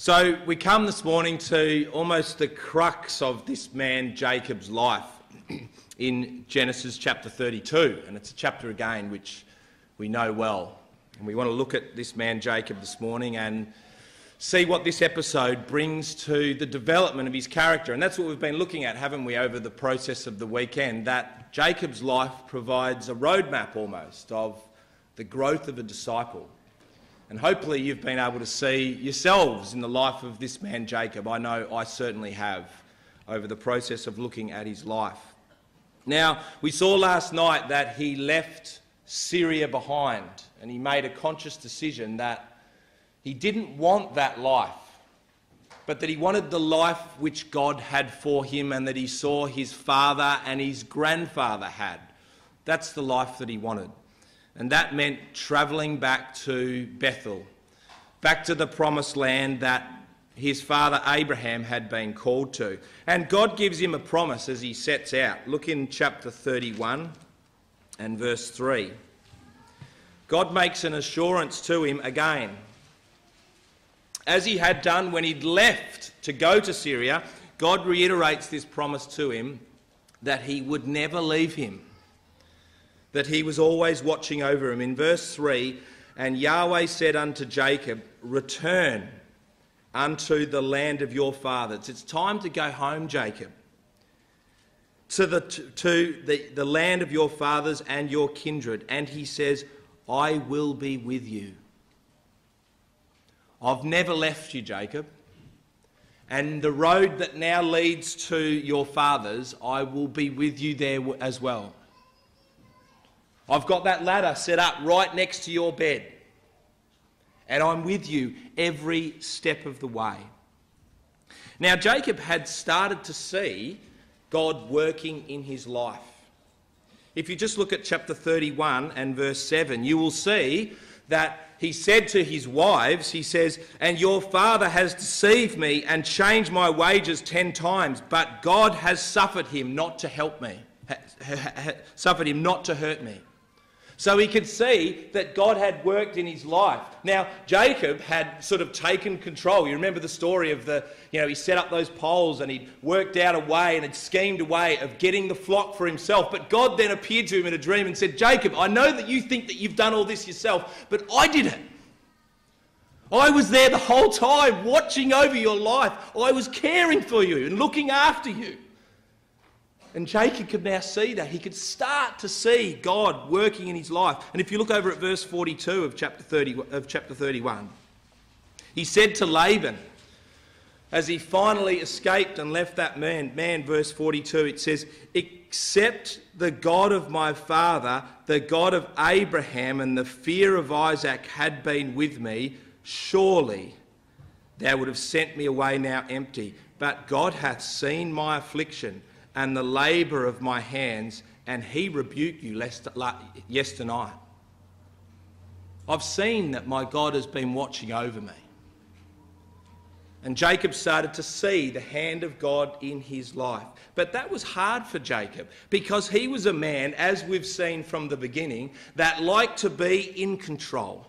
So we come this morning to almost the crux of this man Jacob's life in Genesis chapter 32, and it's a chapter again which we know well. And we want to look at this man Jacob this morning and see what this episode brings to the development of his character. And that's what we've been looking at, haven't we, over the process of the weekend, that Jacob's life provides a roadmap almost of the growth of a disciple. And hopefully you've been able to see yourselves in the life of this man Jacob. I know I certainly have over the process of looking at his life. Now, we saw last night that he left Syria behind and he made a conscious decision that he didn't want that life, but that he wanted the life which God had for him and that he saw his father and his grandfather had. That's the life that he wanted. And that meant travelling back to Bethel, back to the promised land that his father Abraham had been called to. And God gives him a promise as he sets out. Look in chapter 31 and verse 3. God makes an assurance to him again. As he had done when he'd left to go to Syria, God reiterates this promise to him that he would never leave him, that he was always watching over him. In verse 3, and Yahweh said unto Jacob, return unto the land of your fathers. It's time to go home, Jacob, to the land of your fathers and your kindred. And he says, I will be with you. I've never left you, Jacob. And the road that now leads to your fathers, I will be with you there as well. I've got that ladder set up right next to your bed. And I'm with you every step of the way. Now, Jacob had started to see God working in his life. If you just look at chapter 31 and verse 7, you will see that he said to his wives, he says, and your father has deceived me and changed my wages 10 times, but God has suffered him not to help me, suffered him not to hurt me. So he could see that God had worked in his life. Now, Jacob had sort of taken control. You remember the story of he set up those poles and he'd worked out a way and had schemed a way of getting the flock for himself. But God then appeared to him in a dream and said, Jacob, I know that you think that you've done all this yourself, but I didn't. I was there the whole time watching over your life. I was caring for you and looking after you. And Jacob could now see that. He could start to see God working in his life. And if you look over at verse 42 of chapter 31, he said to Laban, as he finally escaped and left that man, verse 42, it says, except the God of my father, the God of Abraham and the fear of Isaac had been with me, surely thou would have sent me away now empty. But God hath seen my affliction and the labour of my hands, and he rebuked you yesternight. I've seen that my God has been watching over me. And Jacob started to see the hand of God in his life. But that was hard for Jacob, because he was a man, as we've seen from the beginning, that liked to be in control.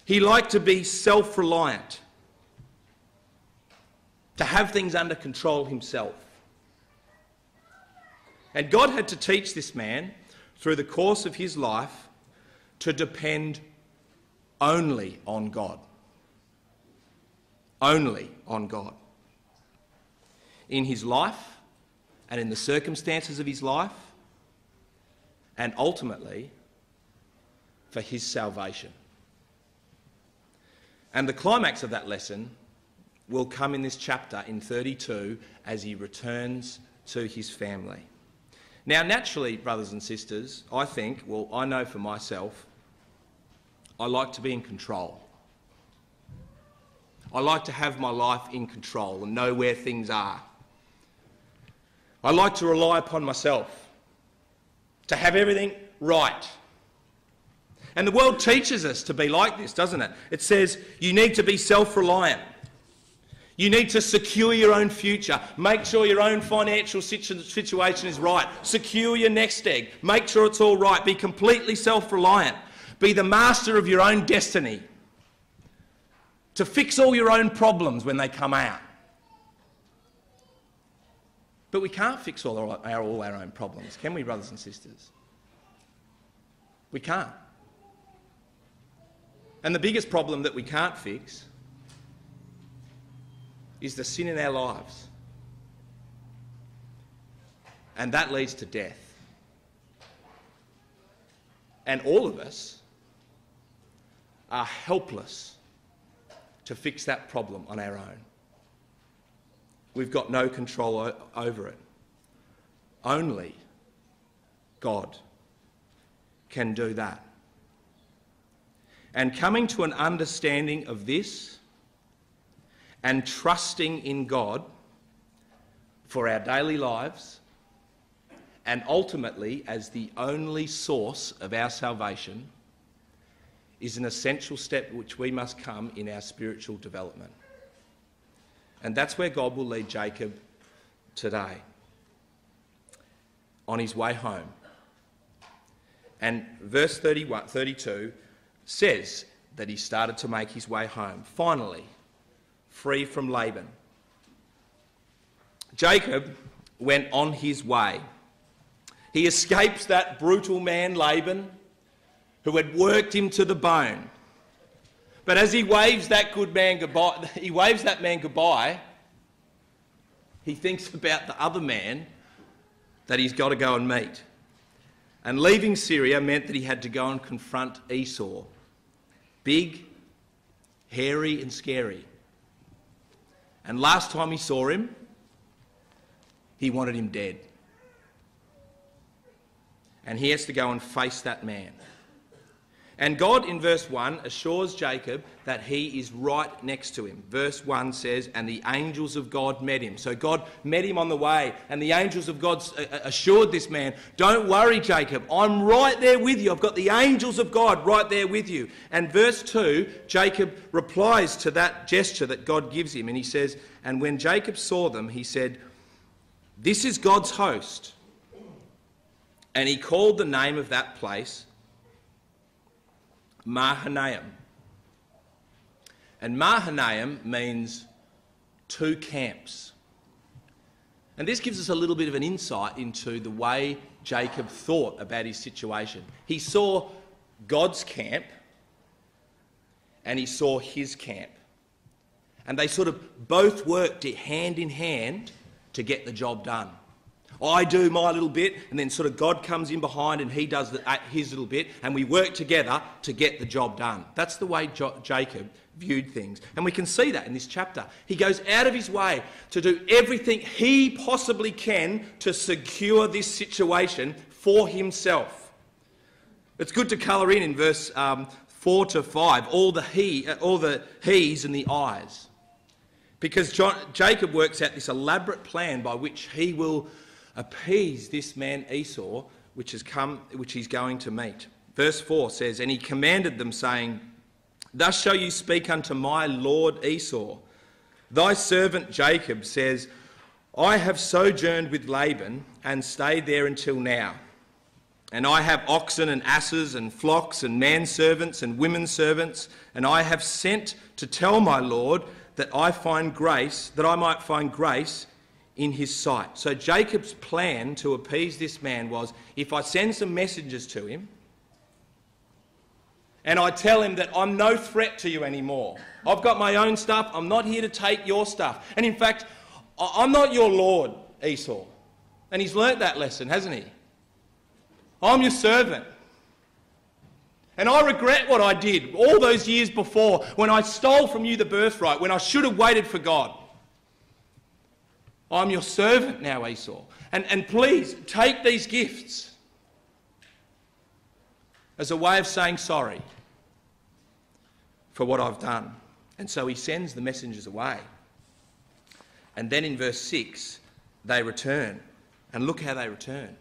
He liked to be self-reliant, to have things under control himself. And God had to teach this man through the course of his life to depend only on God. Only on God. In his life and in the circumstances of his life, and ultimately for his salvation. And the climax of that lesson will come in this chapter in 32 as he returns to his family. Now, naturally, brothers and sisters, I know for myself, I like to be in control. I like to have my life in control and know where things are. I like to rely upon myself, to have everything right. And the world teaches us to be like this, doesn't it? It says you need to be self-reliant. You need to secure your own future. Make sure your own financial situation is right. Secure your nest egg. Make sure it's all right. Be completely self-reliant. Be the master of your own destiny. to fix all your own problems when they come out. But we can't fix all our own problems, can we, brothers and sisters? We can't. And the biggest problem that we can't fix is the sin in our lives. And that leads to death. And all of us are helpless to fix that problem on our own. We've got no control over it. Only God can do that. And coming to an understanding of this and trusting in God for our daily lives and ultimately as the only source of our salvation is an essential step which we must come in our spiritual development. And that's where God will lead Jacob today, on his way home. And verse 32 says that he started to make his way home, finally, free from Laban. Jacob went on his way. He escapes that brutal man Laban, who had worked him to the bone. But as he waves that man goodbye, he thinks about the other man that he's got to go and meet. And leaving Syria meant that he had to go and confront Esau. Big, hairy and scary. And last time he saw him, he wanted him dead. And he has to go and face that man. And God, in verse 1, assures Jacob that he is right next to him. Verse 1 says, and the angels of God met him. So God met him on the way, and the angels of God assured this man, don't worry, Jacob, I'm right there with you. I've got the angels of God right there with you. And verse 2, Jacob replies to that gesture that God gives him, and he says, and when Jacob saw them, he said, this is God's host. And he called the name of that place Mahanaim. And Mahanaim means two camps. And this gives us a little bit of an insight into the way Jacob thought about his situation. He saw God's camp and he saw his camp. And they sort of both worked hand in hand to get the job done. I do my little bit, and then sort of God comes in behind and he does his little bit, and we work together to get the job done. That's the way Jacob viewed things. And we can see that in this chapter. He goes out of his way to do everything he possibly can to secure this situation for himself. It's good to colour in verse 4 to 5, all the he's and the I's. Because Jacob works out this elaborate plan by which he will appease this man Esau, which he's going to meet. Verse 4 says, and he commanded them, saying, thus shall you speak unto my lord Esau. Thy servant Jacob says, I have sojourned with Laban and stayed there until now. And I have oxen and asses and flocks and manservants and women servants, and I have sent to tell my lord that I might find grace in his sight. So Jacob's plan to appease this man was, if I send some messengers to him and I tell him that I'm no threat to you anymore, I've got my own stuff, I'm not here to take your stuff, and in fact I'm not your lord, Esau. And he's learnt that lesson, hasn't he? I'm your servant. And I regret what I did all those years before when I stole from you the birthright, when I should have waited for God. I'm your servant now, Esau. And please, take these gifts as a way of saying sorry for what I've done. And so he sends the messengers away. And then in verse 6, they return. And look how they return.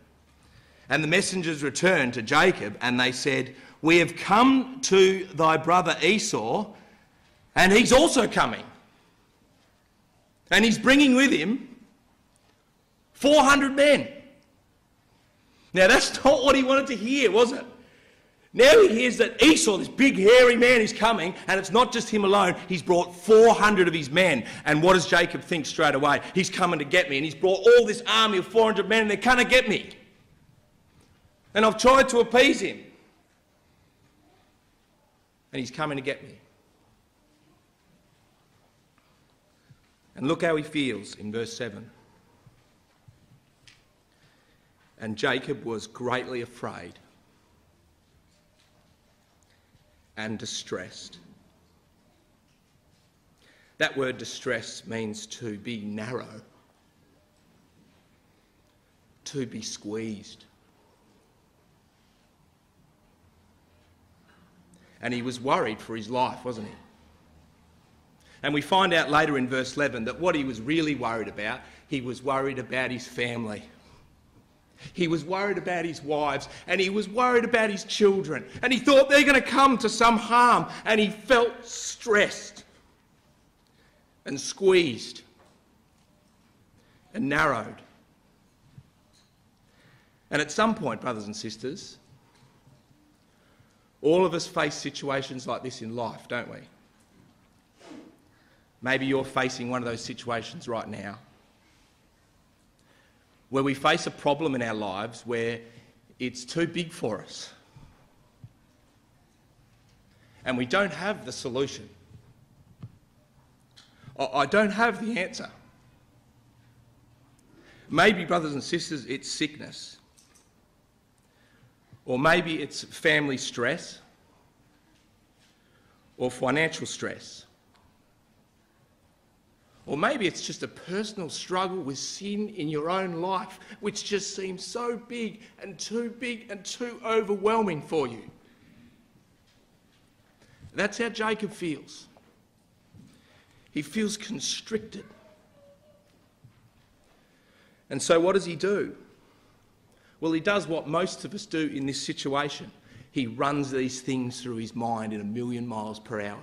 And the messengers returned to Jacob, and they said, we have come to thy brother Esau, and he's also coming. And he's bringing with him 400 men. Now, that's not what he wanted to hear, was it? Now he hears that Esau, this big hairy man, is coming, and it's not just him alone. He's brought 400 of his men. And what does Jacob think straight away? He's coming to get me, and he's brought all this army of 400 men, and they're going to get me. And I've tried to appease him. And he's coming to get me. And look how he feels in verse 7. And Jacob was greatly afraid and distressed. That word distress means to be narrow, to be squeezed. And he was worried for his life, wasn't he? And we find out later in verse 11 that what he was really worried about, he was worried about his family. He was worried about his wives, and he was worried about his children, and he thought they're going to come to some harm, and he felt stressed and squeezed and narrowed. And at some point, brothers and sisters, all of us face situations like this in life, don't we? Maybe you're facing one of those situations right now, where we face a problem in our lives where it's too big for us. And we don't have the solution. I don't have the answer. Maybe, brothers and sisters, it's sickness. Or maybe it's family stress. Or financial stress. Or maybe it's just a personal struggle with sin in your own life, which just seems so big and too overwhelming for you. That's how Jacob feels. He feels constricted. And so what does he do? Well, he does what most of us do in this situation. He runs these things through his mind in 1,000,000 miles per hour.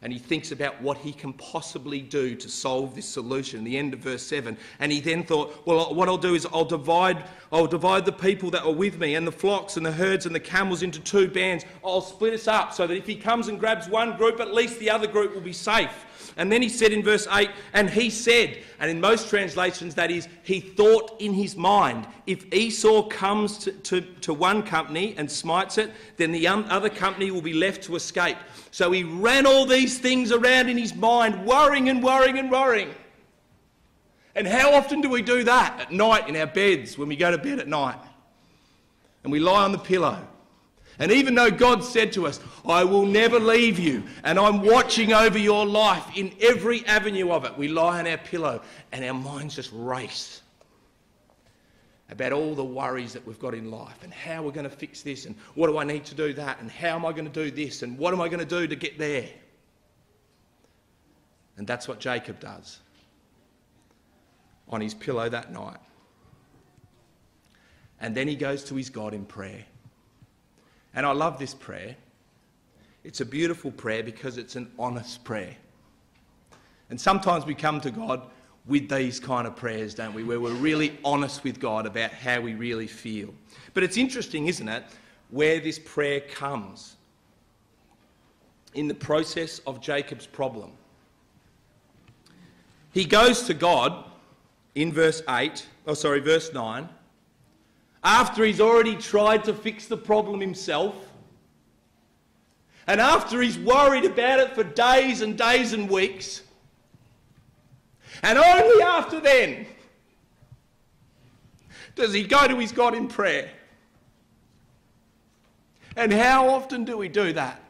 And he thinks about what he can possibly do to solve this solution. The end of verse 7. And he then thought, well, what I'll do is I'll divide the people that are with me and the flocks and the herds and the camels into 2 bands. I'll split us up so that if he comes and grabs one group, at least the other group will be safe. And then he said in verse 8, and he said, and in most translations that is, he thought in his mind, if Esau comes to one company and smites it, then the other company will be left to escape. So he ran all these things around in his mind, worrying and worrying and worrying. And how often do we do that? At night in our beds, when we go to bed at night. And we lie on the pillow. And even though God said to us, I will never leave you, and I'm watching over your life in every avenue of it, we lie on our pillow and our minds just race about all the worries that we've got in life and how we're going to fix this and what do I need to do that and how am I going to do this and what am I going to do to get there. And that's what Jacob does on his pillow that night. And then he goes to his God in prayer. And I love this prayer. It's a beautiful prayer because it's an honest prayer. And sometimes we come to God with these kind of prayers, don't we, where we're really honest with God about how we really feel. But it's interesting, isn't it, where this prayer comes in the process of Jacob's problem. He goes to God in verse 9, after he's already tried to fix the problem himself, and after he's worried about it for days and days and weeks, and only after then does he go to his God in prayer. And how often do we do that?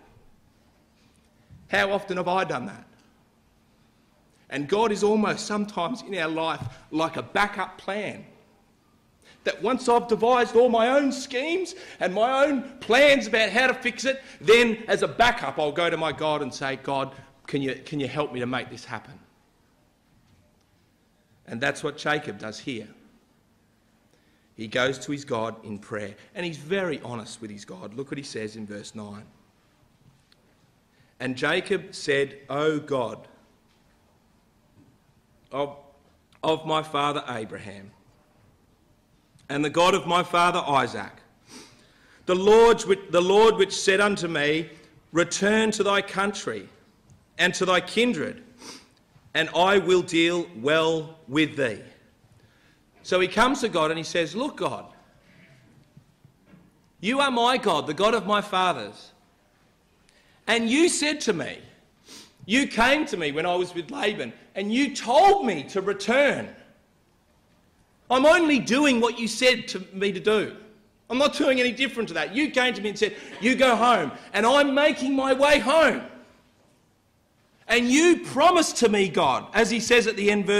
How often have I done that? And God is almost sometimes in our life like a backup plan. That once I've devised all my own schemes and my own plans about how to fix it, then as a backup I'll go to my God and say, God, can you help me to make this happen? And that's what Jacob does here. He goes to his God in prayer and he's very honest with his God. Look what he says in verse 9. And Jacob said, O God of my father Abraham, and the God of my father Isaac, The Lord which said unto me, return to thy country and to thy kindred, and I will deal well with thee. So he comes to God and he says, look, God, you are my God, the God of my fathers. And you said to me, you came to me when I was with Laban, and you told me to return. I'm only doing what you said to me to do. I'm not doing any different to that. You came to me and said, you go home, and I'm making my way home. And you promised to me, God, as he says at the end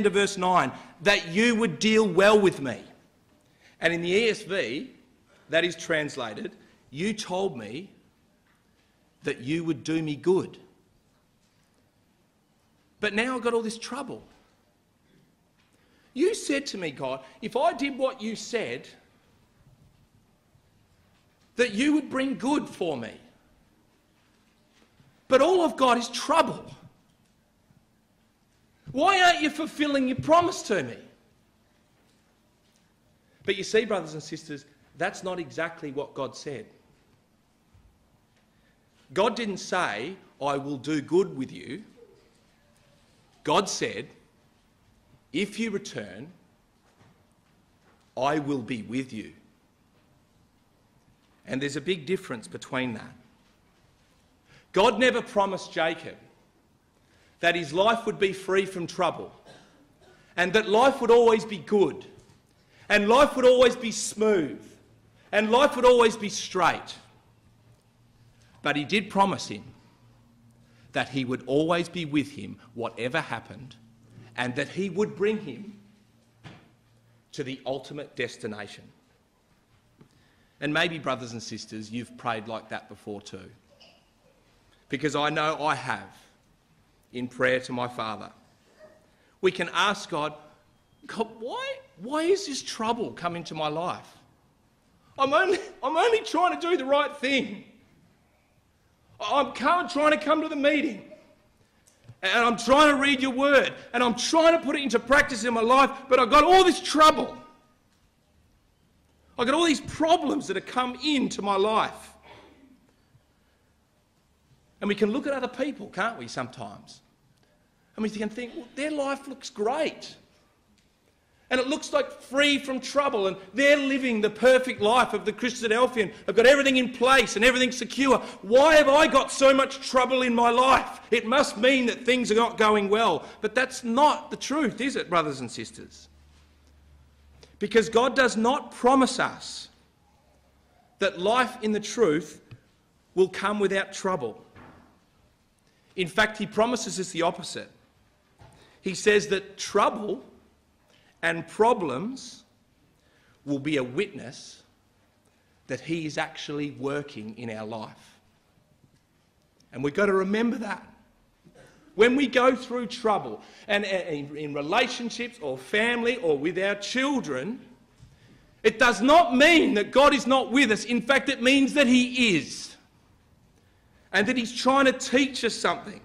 of verse 9, that you would deal well with me. And in the ESV, that is translated, you told me that you would do me good. But now I've got all this trouble. You said to me, God, if I did what you said, that you would bring good for me. But all I've got is trouble. Why aren't you fulfilling your promise to me? But you see, brothers and sisters, that's not exactly what God said. God didn't say, I will do good with you. God said, if you return, I will be with you. And there's a big difference between that. God never promised Jacob that his life would be free from trouble and that life would always be good and life would always be smooth and life would always be straight. But he did promise him that he would always be with him whatever happened and that he would bring him to the ultimate destination. And maybe, brothers and sisters, you've prayed like that before too. Because I know I have in prayer to my Father. We can ask God, God, why is this trouble come into my life? I'm only trying to do the right thing. I'm trying to come to the meeting. And I'm trying to read your word. And I'm trying to put it into practice in my life. But I've got all this trouble. I've got all these problems that have come into my life. And we can look at other people, can't we, sometimes? And we can think, well, their life looks great. And it looks like free from trouble. And they're living the perfect life of the Christadelphian. They've got everything in place and everything secure. Why have I got so much trouble in my life? It must mean that things are not going well. But that's not the truth, is it, brothers and sisters? Because God does not promise us that life in the truth will come without trouble. In fact, he promises us the opposite. He says that trouble and problems will be a witness that he is actually working in our life. And we've got to remember that. When we go through trouble, and in relationships or family or with our children, it does not mean that God is not with us. In fact, it means that he is. And that he's trying to teach us something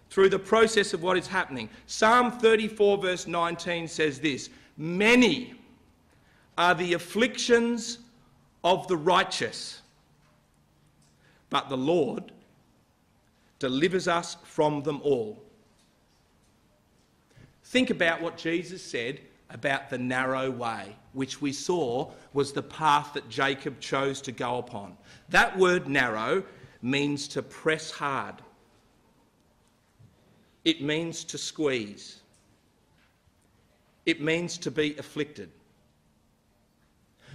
through the process of what is happening. Psalm 34 verse 19 says this, many are the afflictions of the righteous, but the Lord delivers us from them all. Think about what Jesus said about the narrow way, which we saw was the path that Jacob chose to go upon. That word narrow means to press hard. It means to squeeze. It means to be afflicted.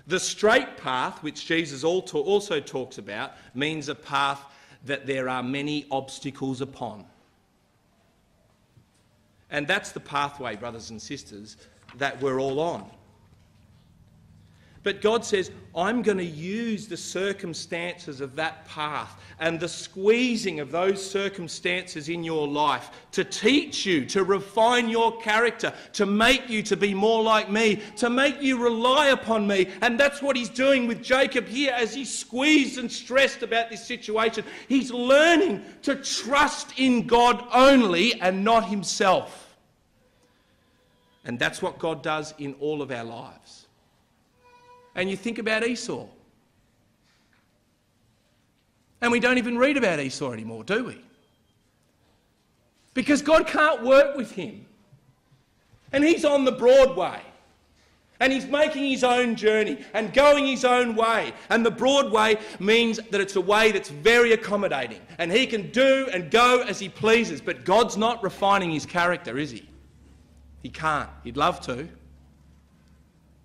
The straight path, which Jesus also talks about, means a path that there are many obstacles upon. And that's the pathway, brothers and sisters, that we're all on. But God says, I'm going to use the circumstances of that path and the squeezing of those circumstances in your life to teach you, to refine your character, to make you to be more like me, to make you rely upon me. And that's what he's doing with Jacob here as he's squeezed and stressed about this situation. He's learning to trust in God only and not himself. And that's what God does in all of our lives. And you think about Esau. And we don't even read about Esau anymore, do we? Because God can't work with him. And he's on the broad way. And he's making his own journey and going his own way. And the broad way means that it's a way that's very accommodating. And he can do and go as he pleases. But God's not refining his character, is he? He can't. He'd love to.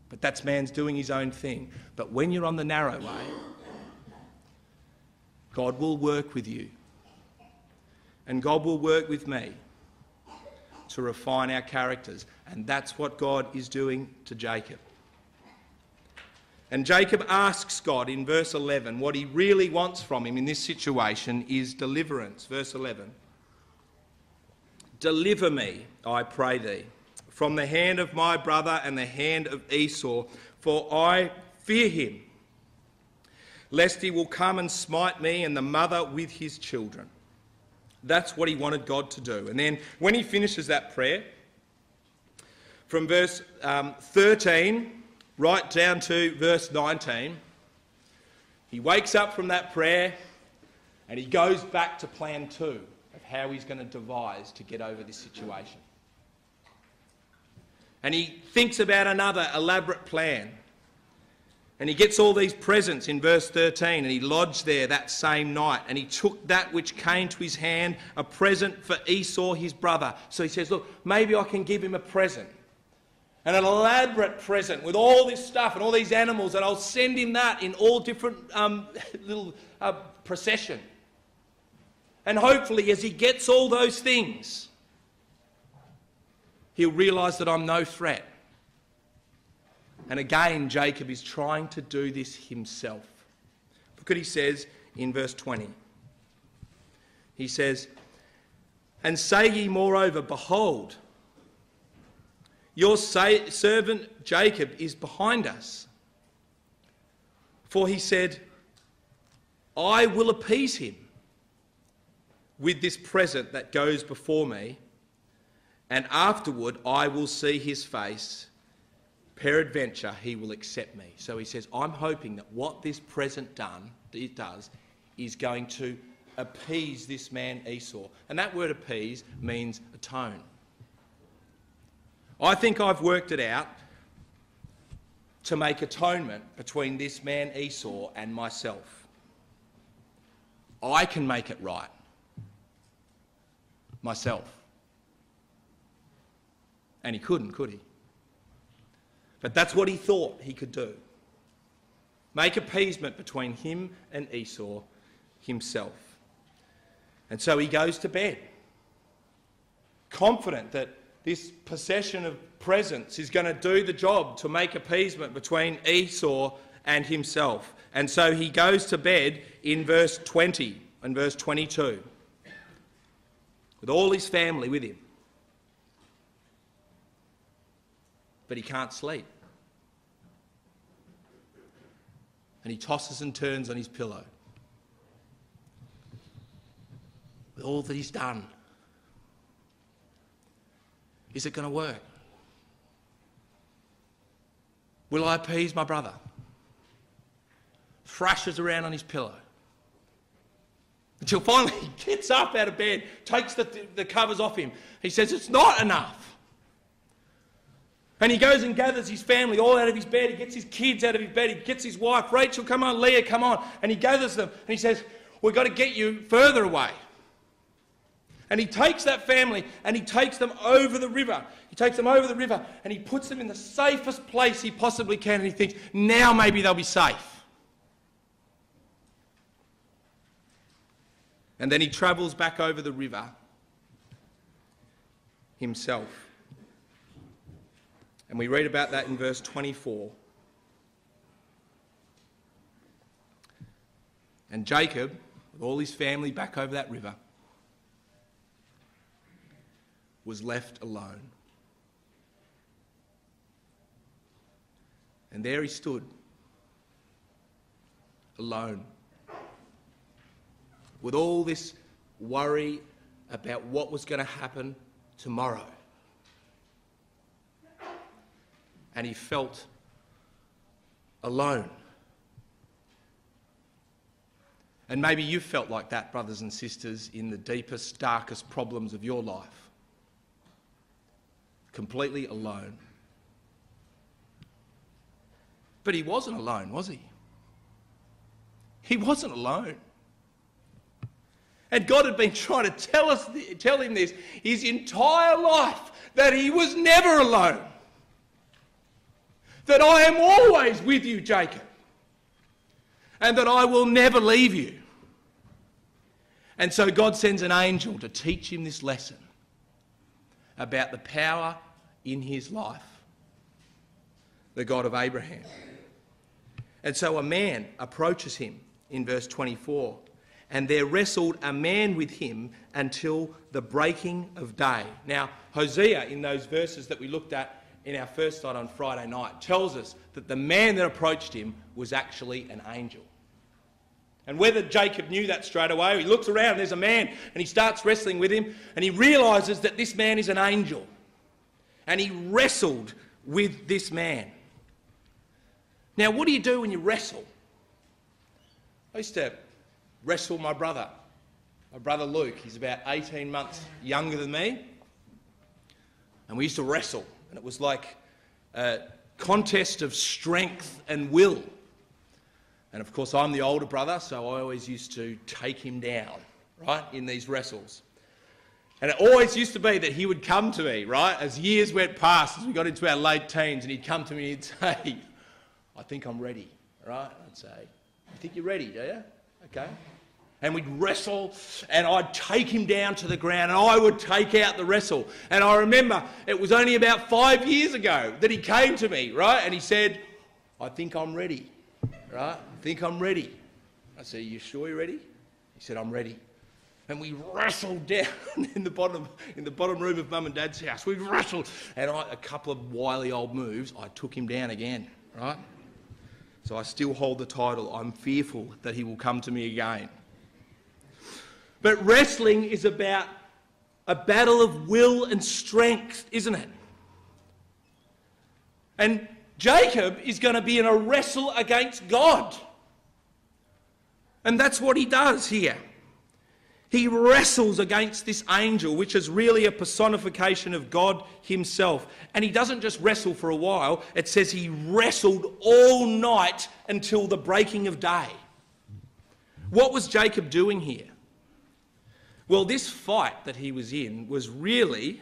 But that's man's doing his own thing. But when you're on the narrow way, God will work with you. And God will work with me to refine our characters. And that's what God is doing to Jacob. And Jacob asks God in verse 11, what he really wants from him in this situation is deliverance. Verse 11. Deliver me, I pray thee, from the hand of my brother and the hand of Esau, for I fear him, lest he will come and smite me and the mother with his children. That's what he wanted God to do. And then when he finishes that prayer, from verse 13 right down to verse 19, he wakes up from that prayer and he goes back to plan 2 of how he's going to devise to get over this situation. And he thinks about another elaborate plan. And he gets all these presents in verse 13, and he lodged there that same night, and he took that which came to his hand, a present for Esau his brother. So he says, look, maybe I can give him a present, and an elaborate present with all this stuff and all these animals, and I'll send him that in all different little procession. And hopefully as he gets all those things, he'll realise that I'm no threat. And again, Jacob is trying to do this himself. Look what he says in verse 20. He says, and say ye moreover, behold, your servant Jacob is behind us. For he said, I will appease him with this present that goes before me, and afterward I will see his face. Peradventure he will accept me. So he says, I'm hoping that what this present does is going to appease this man Esau. And that word appease means atone. I think I've worked it out to make atonement between this man Esau and myself. I can make it right. Myself. And he couldn't, could he? But that's what he thought he could do. Make appeasement between him and Esau himself. And so he goes to bed, confident that this possession of presents is going to do the job to make appeasement between Esau and himself. And so he goes to bed in verse 20 and verse 22 with all his family with him. But he can't sleep. And he tosses and turns on his pillow. With all that he's done. Is it going to work? Will I appease my brother? Thrashes around on his pillow. Until finally he gets up out of bed, takes the covers off him. He says, it's not enough. And he goes and gathers his family all out of his bed. He gets his kids out of his bed. He gets his wife, Rachel, come on, Leah, come on. And he gathers them. And he says, we've got to get you further away. And he takes that family and he takes them over the river. He takes them over the river and he puts them in the safest place he possibly can. And he thinks, now maybe they'll be safe. And then he travels back over the river himself. And we read about that in verse 24. And Jacob, with all his family back over that river, was left alone. And there he stood, alone, with all this worry about what was going to happen tomorrow. And he felt alone. And maybe you've felt like that, brothers and sisters, in the deepest, darkest problems of your life. Completely alone. But he wasn't alone, was he? He wasn't alone. And God had been trying to tell him this his entire life, that he was never alone. That I am always with you, Jacob. And that I will never leave you. And so God sends an angel to teach him this lesson about the power in his life, the God of Abraham. And so a man approaches him in verse 24, and there wrestled a man with him until the breaking of day. Now, Hosea, in those verses that we looked at in our first night on Friday night, tells us that the man that approached him was actually an angel. And whether Jacob knew that straight away, he looks around, there's a man, and he starts wrestling with him, and he realises that this man is an angel. And he wrestled with this man. Now, what do you do when you wrestle? I used to wrestle my brother Luke. He's about 18 months younger than me. And we used to wrestle. And it was like a contest of strength and will. And of course, I'm the older brother, so I always used to take him down, right, in these wrestles. And it always used to be that he would come to me, right, as years went past, as we got into our late teens, and he'd come to me and he'd say, I think I'm ready, right? I'd say, you think you're ready, do you? Okay. And we'd wrestle, and I'd take him down to the ground, and I would take out the wrestle. And I remember it was only about 5 years ago that he came to me, right, and he said, I think I'm ready, right? I think I'm ready. I said, you sure you're ready? He said, I'm ready. And we wrestled down in the bottom room of Mum and Dad's house. We wrestled, and a couple of wily old moves, I took him down again, right? So I still hold the title. I'm fearful that he will come to me again. But wrestling is about a battle of will and strength, isn't it? And Jacob is going to be in a wrestle against God. And that's what he does here. He wrestles against this angel, which is really a personification of God himself. And he doesn't just wrestle for a while. It says he wrestled all night until the breaking of day. What was Jacob doing here? Well, this fight that he was in was really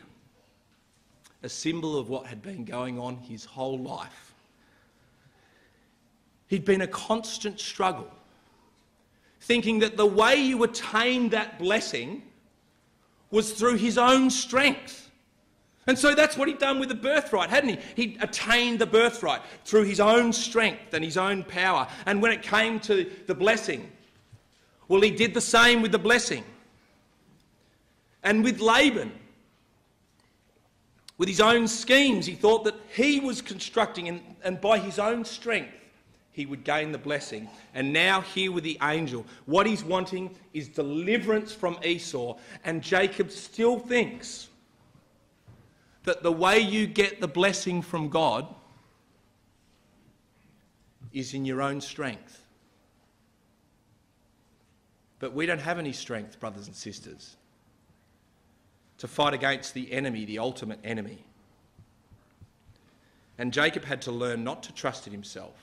a symbol of what had been going on his whole life. He'd been a constant struggle, thinking that the way you attain that blessing was through his own strength. And so that's what he'd done with the birthright, hadn't he? He'd attained the birthright through his own strength and his own power. And when it came to the blessing, well, he did the same with the blessing. And with Laban, with his own schemes, he thought that he was constructing, and by his own strength, he would gain the blessing. And now here with the angel, what he's wanting is deliverance from Esau. And Jacob still thinks that the way you get the blessing from God is in your own strength. But we don't have any strength, brothers and sisters, to fight against the enemy, the ultimate enemy. And Jacob had to learn not to trust in himself,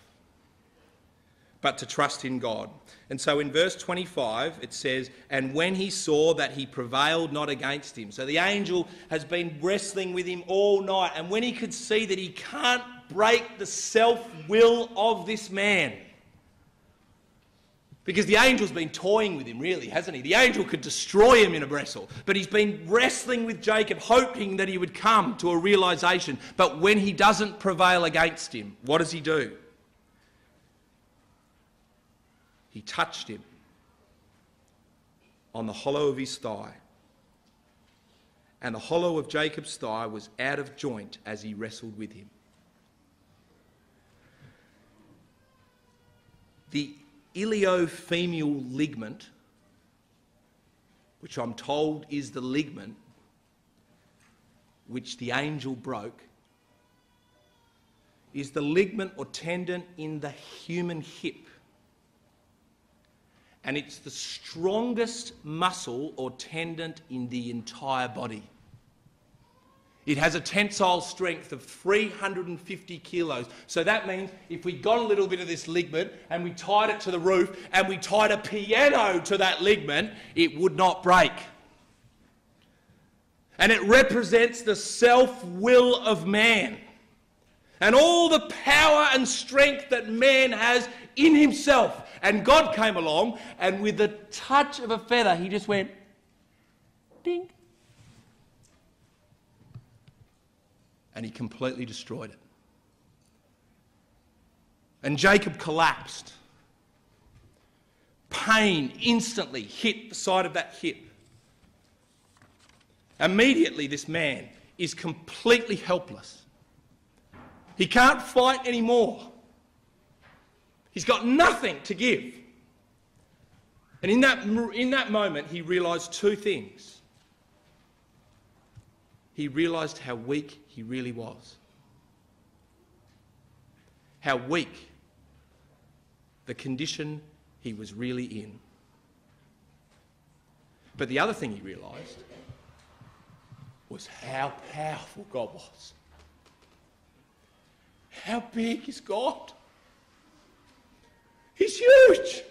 but to trust in God. And so in verse 25 it says, and when he saw that he prevailed not against him. So the angel has been wrestling with him all night, and when he could see that he can't break the self-will of this man, because the angel's been toying with him, really, hasn't he? The angel could destroy him in a wrestle, but he's been wrestling with Jacob, hoping that he would come to a realisation. But when he doesn't prevail against him, what does he do? He touched him on the hollow of his thigh. And the hollow of Jacob's thigh was out of joint as he wrestled with him. The iliofemoral ligament, which I'm told is the ligament which the angel broke, is the ligament or tendon in the human hip. and it's the strongest muscle or tendon in the entire body. It has a tensile strength of 350 kilos. So that means if we got a little bit of this ligament and we tied it to the roof and we tied a piano to that ligament, it would not break. And it represents the self-will of man and all the power and strength that man has in himself. And God came along and with the touch of a feather, he just went, ding. And he completely destroyed it. And Jacob collapsed. Pain instantly hit the side of that hip. Immediately, this man is completely helpless. He can't fight anymore. He's got nothing to give. And in that moment, he realised two things. He realised how weak he really was. How weak the condition he was really in. But the other thing he realised was how powerful God was. How big is God? He's huge.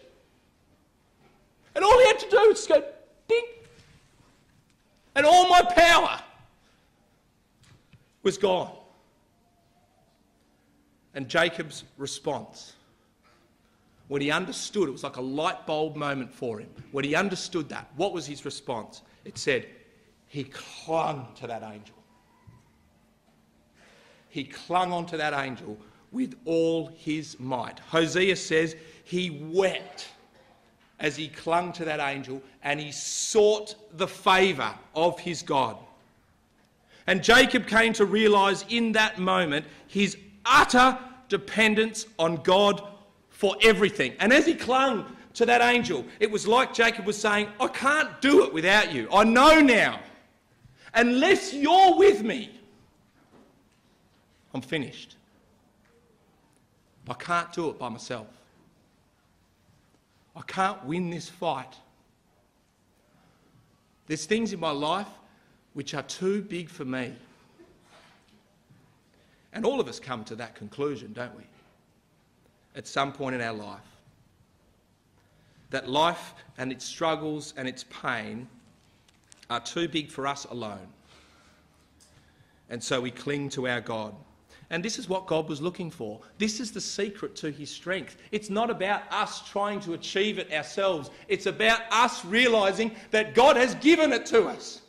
And all he had to do was go, ding. And all my power was gone. And Jacob's response, when he understood, it was like a light bulb moment for him. When he understood that, what was his response? It said, he clung to that angel. He clung onto that angel with all his might. Hosea says he wept as he clung to that angel and he sought the favour of his God. And Jacob came to realise in that moment his utter dependence on God for everything. And as he clung to that angel, it was like Jacob was saying, I can't do it without you. I know now. Unless you're with me, I'm finished. I can't do it by myself. I can't win this fight. There's things in my life which are too big for me. And all of us come to that conclusion, don't we? At some point in our life. That life and its struggles and its pain are too big for us alone. And so we cling to our God. And this is what God was looking for. This is the secret to his strength. It's not about us trying to achieve it ourselves. It's about us realising that God has given it to us.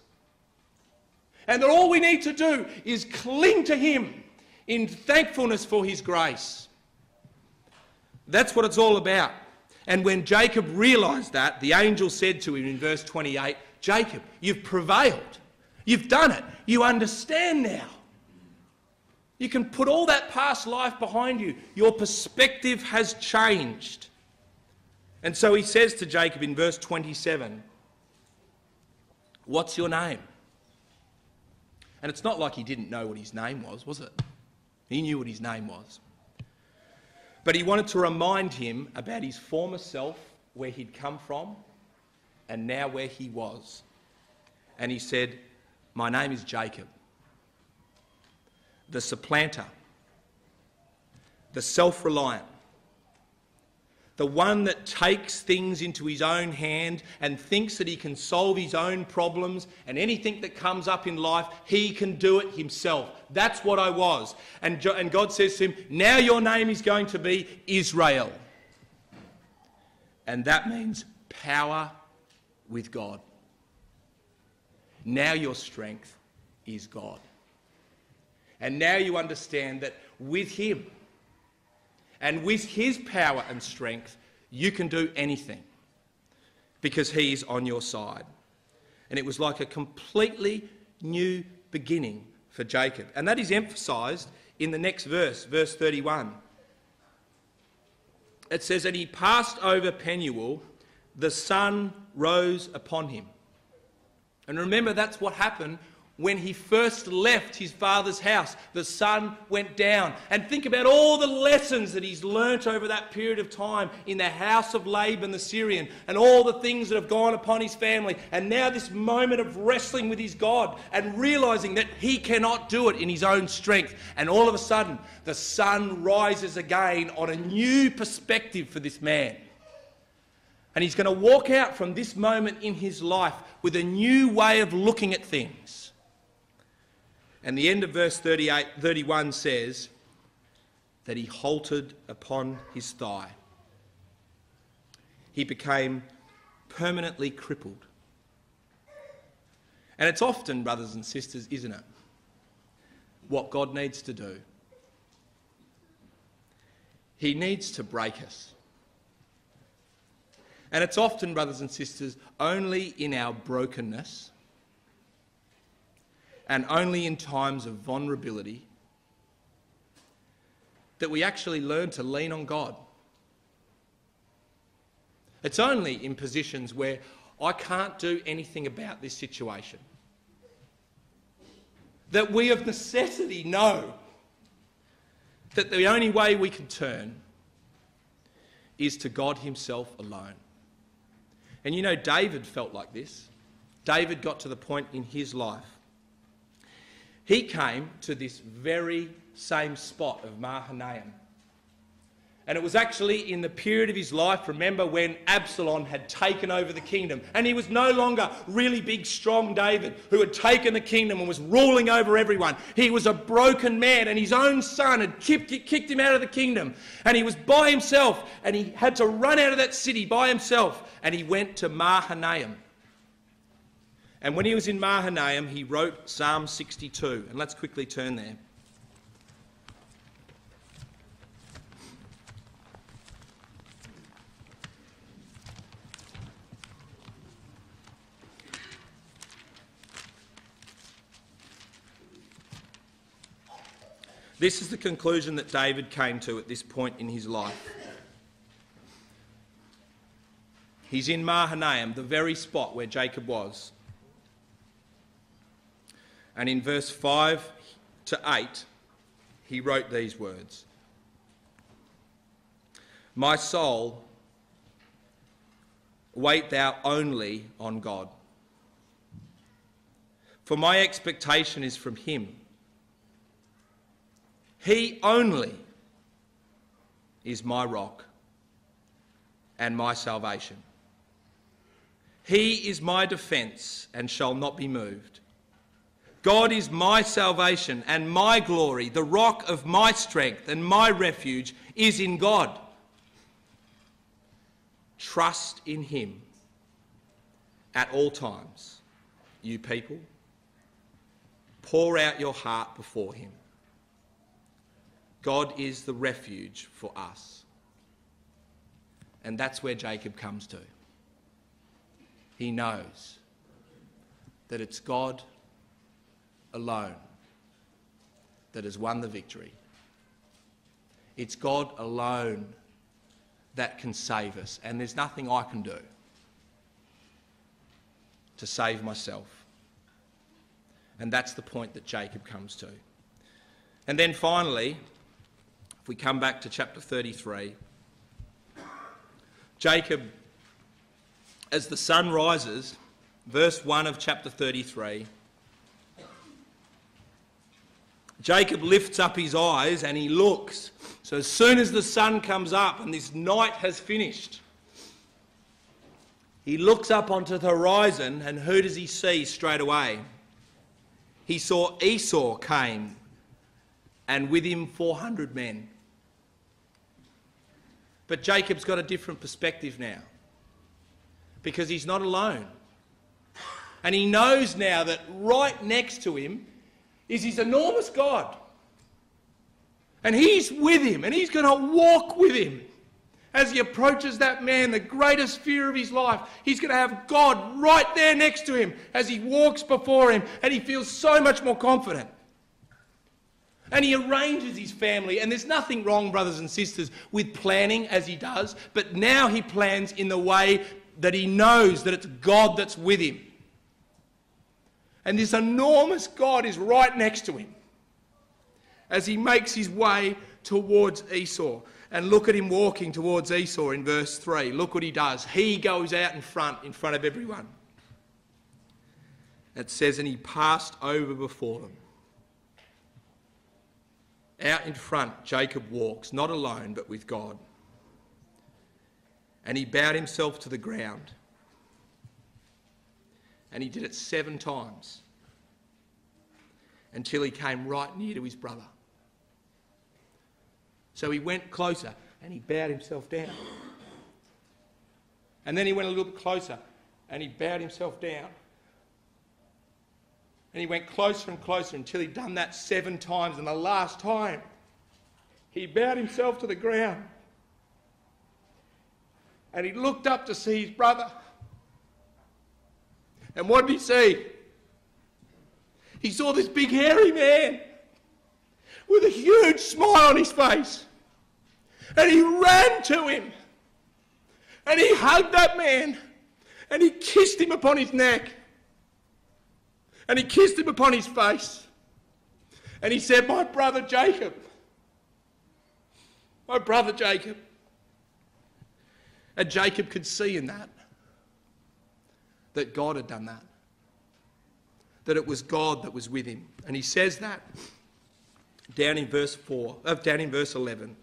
And that all we need to do is cling to him in thankfulness for his grace. That's what it's all about. And when Jacob realised that, the angel said to him in verse 28, Jacob, you've prevailed. You've done it. You understand now. You can put all that past life behind you. Your perspective has changed. And so he says to Jacob in verse 27, what's your name? And it's not like he didn't know what his name was it? He knew what his name was. But he wanted to remind him about his former self, where he'd come from, and now where he was. And he said, my name is Jacob. The supplanter, the self-reliant, the one that takes things into his own hand and thinks that he can solve his own problems, and anything that comes up in life, he can do it himself. That's what I was. And God says to him, now your name is going to be Israel. And that means power with God. Now your strength is God. And now you understand that with him and with his power and strength, you can do anything because he's on your side. And it was like a completely new beginning for Jacob. And that is emphasised in the next verse, verse 31. It says, and he passed over Penuel, the sun rose upon him. And remember, that's what happened when he first left his father's house, the sun went down. And think about all the lessons that he's learnt over that period of time in the house of Laban the Syrian, and all the things that have gone upon his family. And now this moment of wrestling with his God and realising that he cannot do it in his own strength. And all of a sudden, the sun rises again on a new perspective for this man. And he's going to walk out from this moment in his life with a new way of looking at things. And the end of verse 31 says that he halted upon his thigh. He became permanently crippled. And it's often, brothers and sisters, isn't it, what God needs to do? He needs to break us. And it's often, brothers and sisters, only in our brokenness and only in times of vulnerability that we actually learn to lean on God. It's only in positions where I can't do anything about this situation that we of necessity know that the only way we can turn is to God himself alone. And you know, David felt like this. David got to the point in his life. He came to this very same spot of Mahanaim. And it was actually in the period of his life, remember, when Absalom had taken over the kingdom. And he was no longer really big, strong David who had taken the kingdom and was ruling over everyone. He was a broken man, and his own son had kicked him out of the kingdom. And he was by himself, and he had to run out of that city by himself. And he went to Mahanaim. And when he was in Mahanaim, he wrote Psalm 62. And let's quickly turn there. This is the conclusion that David came to at this point in his life. He's in Mahanaim, the very spot where Jacob was. And in verse 5 to 8, he wrote these words. My soul, wait thou only on God, for my expectation is from him. He only is my rock and my salvation. He is my defence and shall not be moved. God is my salvation and my glory, the rock of my strength, and my refuge is in God. Trust in him at all times, you people. Pour out your heart before him. God is the refuge for us. And that's where Jacob comes to. He knows that it's God alone that has won the victory. It's God alone that can save us, and there's nothing I can do to save myself. And that's the point that Jacob comes to. And then finally, if we come back to chapter 33, Jacob, as the sun rises, verse 1 of chapter 33, Jacob lifts up his eyes and he looks. So as soon as the sun comes up and this night has finished, he looks up onto the horizon, and who does he see straight away? He saw Esau came, and with him 400 men. But Jacob's got a different perspective now, because he's not alone. And he knows now that right next to him is his enormous God. And he's with him, and he's going to walk with him. As he approaches that man, the greatest fear of his life, he's going to have God right there next to him as he walks before him, and he feels so much more confident. And he arranges his family, and there's nothing wrong, brothers and sisters, with planning as he does, but now he plans in the way that he knows that it's God that's with him. And this enormous God is right next to him as he makes his way towards Esau. And look at him walking towards Esau in verse 3. Look what he does. He goes out in front of everyone. It says, and he passed over before them. Out in front, Jacob walks, not alone, but with God. And he bowed himself to the ground. And he did it 7 times until he came right near to his brother. So he went closer and he bowed himself down. And then he went a little bit closer and he bowed himself down. And he went closer and closer until he'd done that 7 times. And the last time, he bowed himself to the ground. And he looked up to see his brother. And what did he see? He saw this big hairy man with a huge smile on his face. And he ran to him. And he hugged that man. And he kissed him upon his neck. And he kissed him upon his face. And he said, my brother Jacob. My brother Jacob. And Jacob could see in that God had done that. That it was God that was with him. And he says that down in verse 11.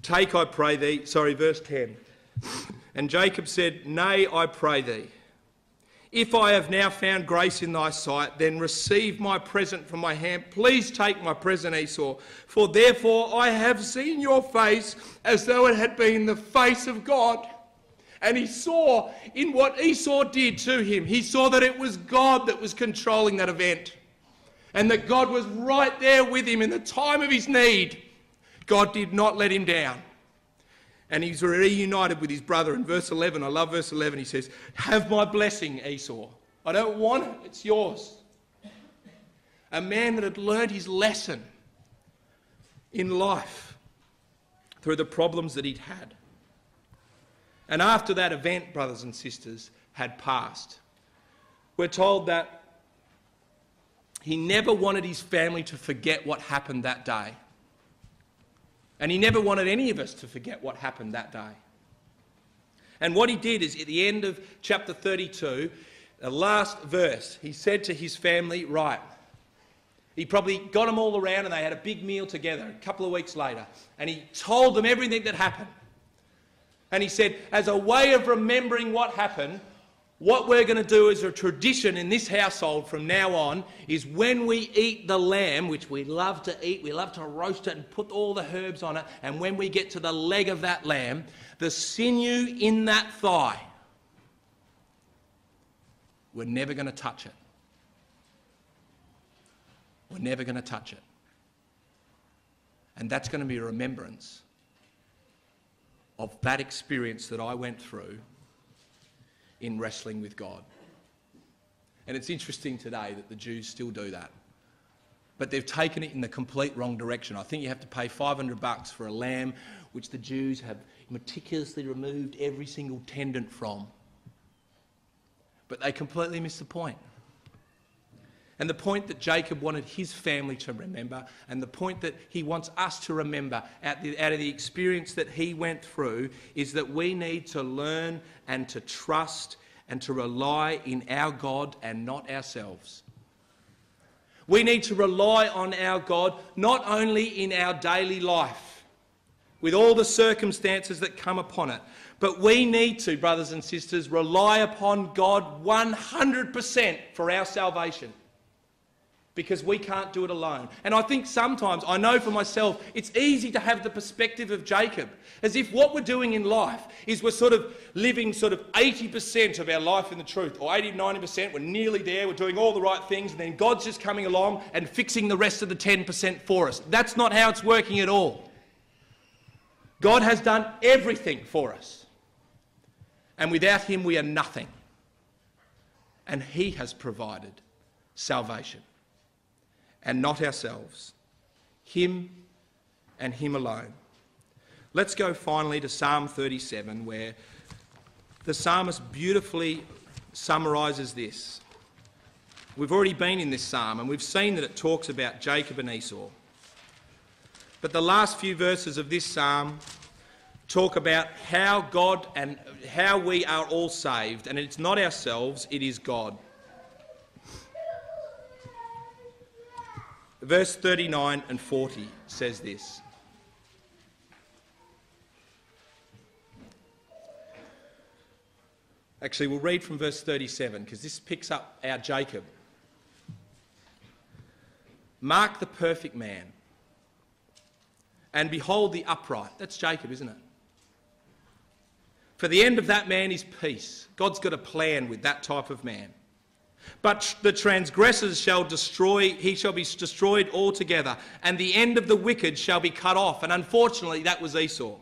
Take, I pray thee, verse 10. And Jacob said, nay, I pray thee, if I have now found grace in thy sight, then receive my present from my hand. Please take my present, Esau, for therefore I have seen your face as though it had been the face of God. And he saw in what Esau did to him, he saw that it was God that was controlling that event. And that God was right there with him in the time of his need. God did not let him down. And he's reunited with his brother. In verse 11, I love verse 11, he says, have my blessing, Esau. I don't want it, it's yours. A man that had learned his lesson in life through the problems that he'd had. And after that event, brothers and sisters, had passed, we're told that he never wanted his family to forget what happened that day. And he never wanted any of us to forget what happened that day. And what he did is, at the end of chapter 32, the last verse, he said to his family, right, he probably got them all around and they had a big meal together a couple of weeks later. And he told them everything that happened. And he said, as a way of remembering what happened, what we're going to do as a tradition in this household from now on is when we eat the lamb, which we love to eat, we love to roast it and put all the herbs on it, and when we get to the leg of that lamb, the sinew in that thigh, we're never going to touch it. We're never going to touch it. And that's going to be a remembrance of that experience that I went through in wrestling with God. And it's interesting today that the Jews still do that. But they've taken it in the complete wrong direction. I think you have to pay $500 for a lamb, which the Jews have meticulously removed every single tendon from. But they completely miss the point. And the point that Jacob wanted his family to remember, and the point that he wants us to remember out of the experience that he went through, is that we need to learn and to trust and to rely in our God and not ourselves. We need to rely on our God not only in our daily life, with all the circumstances that come upon it, but we need to, brothers and sisters, rely upon God 100% for our salvation. Because we can't do it alone. And I think sometimes, I know for myself, it's easy to have the perspective of Jacob, as if what we're doing in life is we're sort of living 80% of our life in the truth, or 80, 90%, we're nearly there, we're doing all the right things, and then God's just coming along and fixing the rest of the 10% for us. That's not how it's working at all. God has done everything for us. And without him, we are nothing. And he has provided salvation. And not ourselves. Him and him alone. Let's go finally to Psalm 37, where the psalmist beautifully summarises this. We've already been in this psalm and we've seen that it talks about Jacob and Esau. But the last few verses of this psalm talk about how God and how we are all saved, and it's not ourselves, it is God. Verse 39 and 40 says this. Actually, we'll read from verse 37 because this picks up our Jacob. Mark the perfect man and behold the upright. That's Jacob, isn't it? For the end of that man is peace. God's got a plan with that type of man. But the transgressors shall destroy, he shall be destroyed altogether, and the end of the wicked shall be cut off. And unfortunately, that was Esau.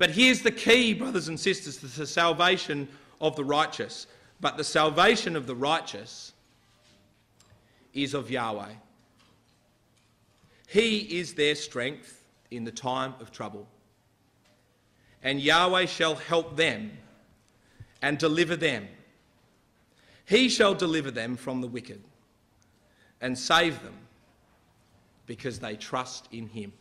But here's the key, brothers and sisters, to the salvation of the righteous. But the salvation of the righteous is of Yahweh. He is their strength in the time of trouble. And Yahweh shall help them and deliver them. He shall deliver them from the wicked and save them because they trust in him.